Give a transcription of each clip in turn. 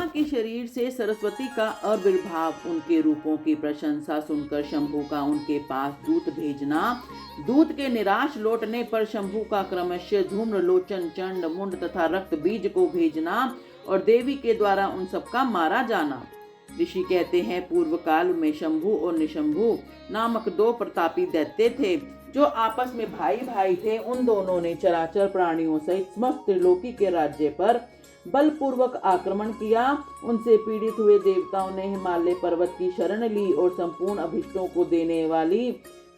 उमा के शरीर से सरस्वती का आविर्भाव, उनके रूपों की प्रशंसा सुनकर शंभु का उनके पास दूत भेजना, दूत के निराश लौटने पर शंभु का क्रमशः धूम्रलोचन, चंड, मुंड तथा रक्त बीज को भेजना और देवी के द्वारा उन सबका मारा जाना। ऋषि कहते हैं, पूर्व काल में शंभु और निशंभु नामक दो प्रतापी दैत्य थे जो आपस में भाई भाई थे। उन दोनों ने चराचर प्राणियों सहित समस्त त्रिलोकी के राज्य पर बलपूर्वक आक्रमण किया। उनसे पीड़ित हुए देवताओं ने हिमालय पर्वत की शरण ली और संपूर्ण अभीष्टों को देने वाली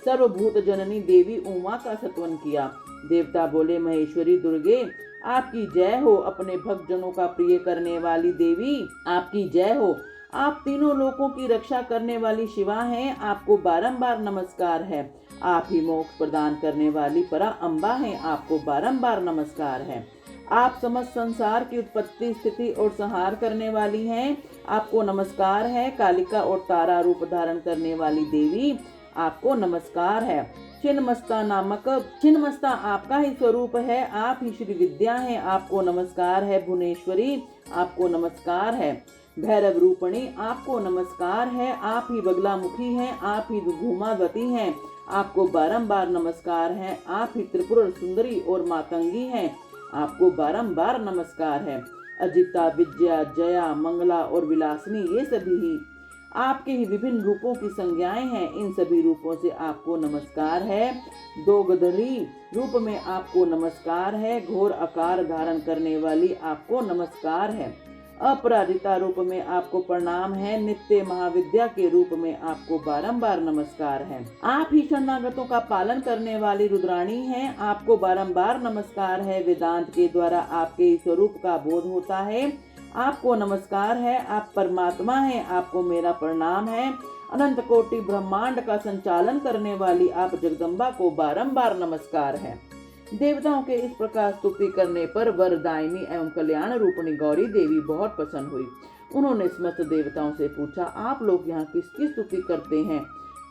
सर्वभूत जननी देवी उमा का स्तवन किया। देवता बोले, महेश्वरी दुर्गे आपकी जय हो, अपने भक्तजनों का प्रिय करने वाली देवी आपकी जय हो। आप तीनों लोकों की रक्षा करने वाली शिवा हैं, आपको बारंबार नमस्कार है। आप ही मोक्ष प्रदान करने वाली परा अम्बा हैं, आपको बारंबार नमस्कार है। आप समस्त संसार की उत्पत्ति, स्थिति और संहार करने वाली हैं, आपको नमस्कार है। कालिका और तारा रूप धारण करने वाली देवी आपको नमस्कार है। छिन्नमस्ता आपका ही स्वरूप है, आप ही श्री विद्या हैं, आपको नमस्कार है। भुवनेश्वरी आपको नमस्कार है। भैरव रूपणी आपको नमस्कार है, आप ही बगलामुखी हैं, आप ही घूमावती हैं, आपको बारंबार नमस्कार है। आप ही त्रिपुर सुंदरी और मातंगी हैं, आपको बारंबार नमस्कार है। अजिता, विद्या, जया, मंगला और विलासिनी ये सभी ही आपके ही विभिन्न रूपों की संज्ञाएं हैं। इन सभी रूपों से आपको नमस्कार है। दो गदली रूप में आपको नमस्कार है। घोर आकार धारण करने वाली आपको नमस्कार है। अपराजिता रूप में आपको प्रणाम है। नित्य महाविद्या के रूप में आपको बारंबार नमस्कार है। आप ही शरणागतों का पालन करने वाली रुद्राणी हैं, आपको बारंबार नमस्कार है। वेदांत के द्वारा आपके स्वरूप का बोध होता है, आपको नमस्कार है। आप परमात्मा हैं, आपको मेरा प्रणाम है। अनंत कोटि ब्रह्मांड का संचालन करने वाली आप जगदम्बा को बारंबार नमस्कार है। देवताओं के इस प्रकार स्तुति करने पर वरदायिनी एवं कल्याण रूपिणी गौरी देवी बहुत प्रसन्न हुई। उन्होंने समस्त देवताओं से पूछा, आप लोग यहाँ किसकी स्तुति करते हैं?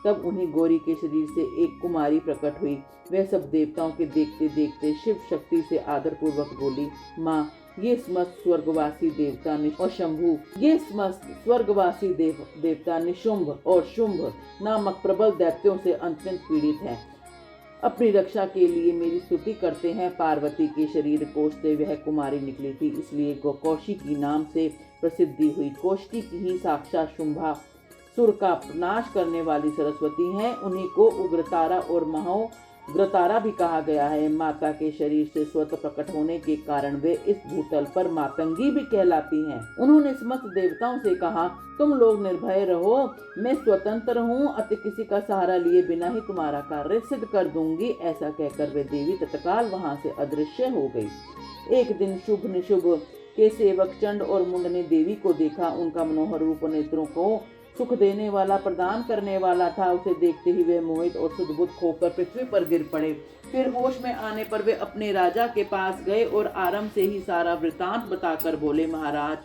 तब उन्हीं गौरी के शरीर से एक कुमारी प्रकट हुई। वह सब देवताओं के देखते देखते शिव शक्ति से आदर पूर्वक बोली, माँ, ये समस्त स्वर्गवासी देवता और शंभु, ये समस्त स्वर्गवासी देवता निशुंभ और शुंभ नामक प्रबल दैत्यों से अत्यंत पीड़ित हैं। अपनी रक्षा के लिए मेरी स्तुति करते हैं। पार्वती के शरीर कोश से वह कुमारी निकली थी, इसलिए कौशिकी नाम से प्रसिद्धि हुई। कौशिकी की ही साक्षात शुंभा सुर का नाश करने वाली सरस्वती हैं। उन्हीं को उग्रतारा और महोग्रतारा भी कहा गया है। माता के शरीर से स्वतः प्रकट होने के कारण वे इस भूतल पर मातंगी भी कहलाती हैं। उन्होंने समस्त देवताओं से कहा, तुम लोग निर्भय रहो, मैं स्वतंत्र हूँ, अति किसी का सहारा लिए बिना ही तुम्हारा कार्य सिद्ध कर दूंगी। ऐसा कहकर वे देवी तत्काल वहां से अदृश्य हो गई। एक दिन शुभ निशुभ के सेवक चंड और मुंड ने देवी को देखा। उनका मनोहर रूप नेत्रों को सुख देने वाला, प्रदान करने वाला था। उसे देखते ही वे मोहित और सुदबुद्ध होकर पृथ्वी पर गिर पड़े। फिर होश में आने पर वे अपने राजा के पास गए और आरंभ से ही सारा वृतांत बताकर बोले, महाराज,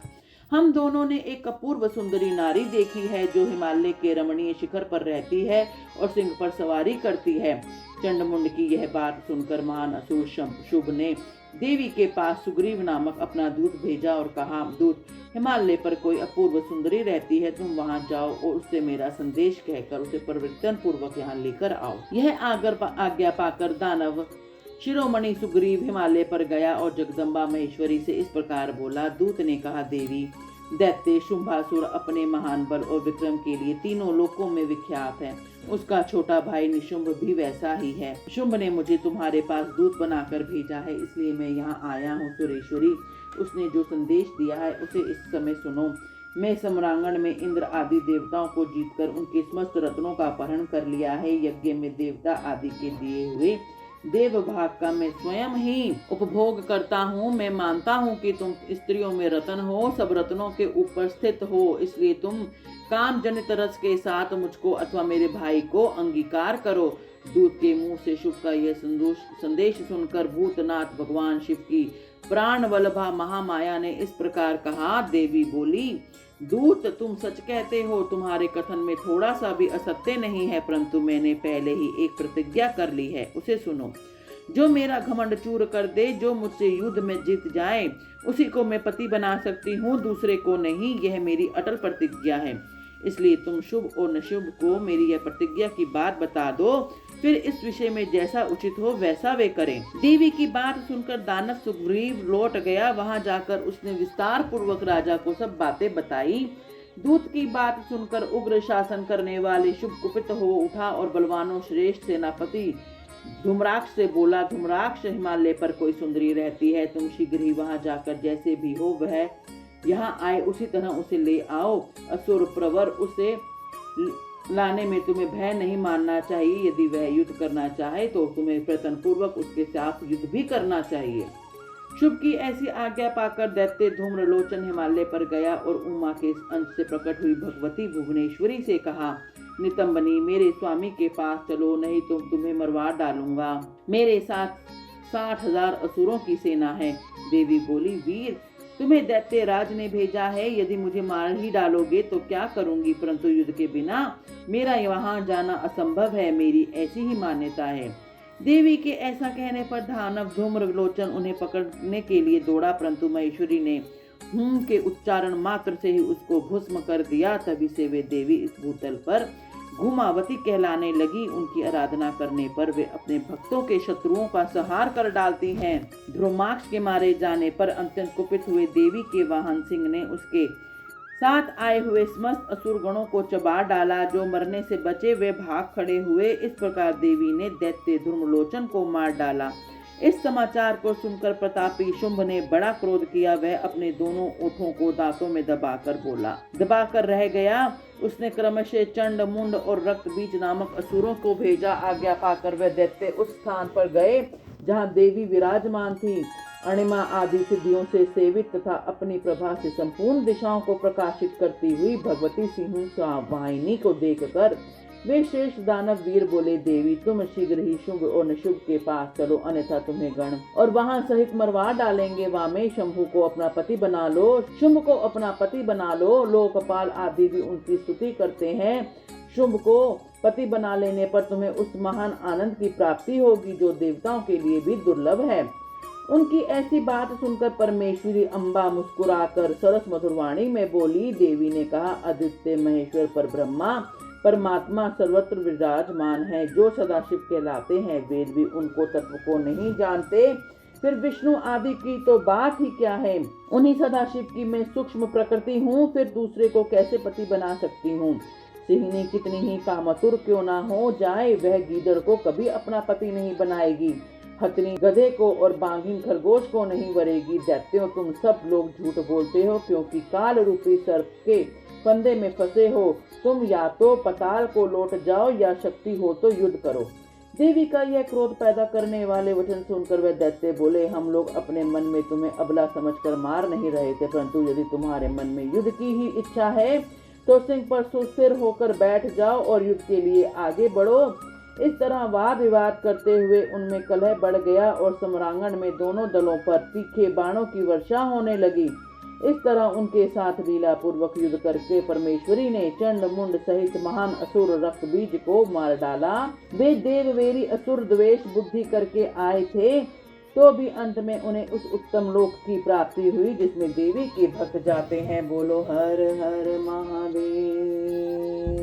हम दोनों ने एक अपूर्व सुंदरी नारी देखी है जो हिमालय के रमणीय शिखर पर रहती है और सिंह पर सवारी करती है। चंडमुंड की यह बात सुनकर महान असुर शुभ ने देवी के पास सुग्रीव नामक अपना दूत भेजा और कहा, दूत, हिमालय पर कोई अपूर्व सुंदरी रहती है, तुम वहां जाओ और उससे मेरा संदेश कहकर उसे परिवर्तन पूर्वक यहाँ लेकर आओ। यह आज्ञा पाकर दानव शिरोमणि सुग्रीव हिमालय पर गया और जगदम्बा महेश्वरी से इस प्रकार बोला। दूत ने कहा, देवी, दैत्य शुंभासुर अपने महान बल और विक्रम के लिए तीनों लोकों में विख्यात है। उसका छोटा भाई निशुंभ भी वैसा ही है। शुंभ ने मुझे तुम्हारे पास दूत बनाकर भेजा है, इसलिए मैं यहाँ आया हूँ। सुरेश्वरी, उसने जो संदेश दिया है उसे इस समय सुनो। मैं सम्रांगण में इंद्र आदि देवताओं को जीतकर उनके समस्त रत्नों का अपहरण कर लिया है। यज्ञ में देवता आदि के दिए हुए देव भाग का मैं स्वयं ही उपभोग करता हूँ। मैं मानता हूँ कि तुम स्त्रियों में रत्न हो, सब रत्नों के ऊपर स्थित हो, इसलिए तुम काम जनित रस के साथ मुझको अथवा मेरे भाई को अंगीकार करो। दूत के मुंह से शुभ का यह संदेश सुनकर भूतनाथ भगवान शिव की प्राण वल्लभा महामाया ने इस प्रकार कहा। देवी बोली, दूत, तुम सच कहते हो, तुम्हारे कथन में थोड़ा सा भी असत्य नहीं है, परंतु मैंने पहले ही एक प्रतिज्ञा कर ली है, उसे सुनो। जो मेरा घमंड चूर कर दे, जो मुझसे युद्ध में जीत जाए, उसी को मैं पति बना सकती हूँ, दूसरे को नहीं। यह मेरी अटल प्रतिज्ञा है। इसलिए तुम शुभ और नशुभ को मेरी यह प्रतिज्ञा की बात बता दो, फिर इस विषय में जैसा उचित हो वैसा वे करें। देवी की बात सुनकर दानव सुग्रीव लौट गया। वहां जाकर उसने विस्तार पूर्वक राजा को सब बातें बताई। दूत की बात सुनकर उग्र शासन करने वाले शुभ कुपित हो उठा और बलवानों श्रेष्ठ सेनापति धूम्राक्ष से बोला, धूम्राक्ष, हिमालय पर कोई सुंदरी रहती है, तुम शीघ्र ही वहां जाकर जैसे भी हो वह यहाँ आए उसी तरह उसे ले आओ। असुर प्रवर उसे लाने में तुम्हें भय नहीं मानना चाहिए। यदि वह युद्ध करना चाहे तो तुम्हें प्रयत्न पूर्वक उसके साथ युद्ध भी करना चाहिए। शुभ की ऐसी आज्ञा पाकर दैत्य धूम्रलोचन हिमालय पर गया और उमा के अंश से प्रकट हुई भगवती भुवनेश्वरी से कहा, नितंबनी, मेरे स्वामी के पास चलो, नहीं तो तुम्हें मरवा डालूंगा। मेरे साथ 60,000 असुरों की सेना है। देवी बोली, वीर, तुम्हें दैत्य राज ने भेजा है, यदि मुझे मार ही डालोगे तो क्या करूंगी, परंतु युद्ध के बिना मेरा वहां जाना असंभव है, मेरी ऐसी ही मान्यता है। देवी के ऐसा कहने पर दानव धूम्रलोचन उन्हें पकड़ने के लिए दौड़ा, परंतु महेश्वरी ने हूं के उच्चारण मात्र से ही उसको भस्म कर दिया। तभी से वे देवी इस भूतल पर घुमावती कहलाने लगी। उनकी आराधना करने पर वे अपने भक्तों के शत्रुओं का संहार कर डालती हैं। ध्रुमाक्ष के मारे जाने पर अत्यंत कुपित हुए देवी के वाहन सिंह ने उसके साथ आए हुए समस्त असुर गणों को चबा डाला। जो मरने से बचे वे भाग खड़े हुए। इस प्रकार देवी ने दैत्य धूम्रलोचन को मार डाला। इस समाचार को सुनकर प्रतापी शुंभ ने बड़ा क्रोध किया। वह अपने दोनों ओठों को दांतों में दबाकर रह गया। उसने क्रमशः चंड, मुंड और रक्त बीज नामक असुरों को भेजा। आज्ञा पाकर वह दैत्य उस स्थान पर गए जहाँ देवी विराजमान थी। अणिमा आदि सिद्धियों से सेवित तथा अपनी प्रभा से संपूर्ण दिशाओं को प्रकाशित करती हुई भगवती सिंह वाहिनी को देखकर वे श्रेष्ठ दानव वीर बोले, देवी, तुम शीघ्र ही शुभ और निशुभ के पास चलो, अन्यथा तुम्हें गण और वहां सहित मरवा डालेंगे। वामे शंभु को अपना पति बना लो, शुंभ को अपना पति बना लो। लोकपाल आदि भी उनकी स्तुति करते हैं। शुंभ को पति बना लेने पर तुम्हें उस महान आनंद की प्राप्ति होगी जो देवताओं के लिए भी दुर्लभ है। उनकी ऐसी बात सुनकर परमेश्वरी अम्बा मुस्कुराकर सरस मधुरवाणी में बोली। देवी ने कहा, आदित्य महेश्वर पर ब्रह्मा परमात्मा सर्वत्र विराजमान है, जो सदाशिव कहलाते हैं। वेद भी उनको तत्व को नहीं जानते, फिर विष्णु आदि की तो बात ही क्या है। उन्हीं सदाशिव की मैं सूक्ष्म प्रकृति हूँ, फिर दूसरे को कैसे पति बना सकती हूँ। सिंहनी कितनी ही कामतुर क्यों ना हो जाए, वह गीदड़ को कभी अपना पति नहीं बनाएगी। हथनी गधे को और बांगिन खरगोश को नहीं वरेगी। दैत्यों, तुम सब लोग झूठ बोलते हो, क्योंकि काल रूपी सर्प के फंदे में फंसे हो। तुम या तो पताल को लौट जाओ या शक्ति हो तो युद्ध करो। देवी का यह क्रोध पैदा करने वाले वचन सुनकर वह दैत्य बोले, हम लोग अपने मन में तुम्हें अबला समझकर मार नहीं रहे थे, परंतु यदि तुम्हारे मन में युद्ध की ही इच्छा है तो सिंह पर सुस्थिर होकर बैठ जाओ और युद्ध के लिए आगे बढ़ो। इस तरह वाद विवाद करते हुए उनमें कलह बढ़ गया और सम्रांगण में दोनों दलों पर तीखे बाणों की वर्षा होने लगी। इस तरह उनके साथ लीला पूर्वक युद्ध करके परमेश्वरी ने चंड मुंड सहित महान असुर रक्त बीज को मार डाला। वे देववेरी असुर द्वेष बुद्धि करके आए थे, तो भी अंत में उन्हें उस उत्तम लोक की प्राप्ति हुई जिसमें देवी के भक्त जाते हैं। बोलो हर हर महादेव।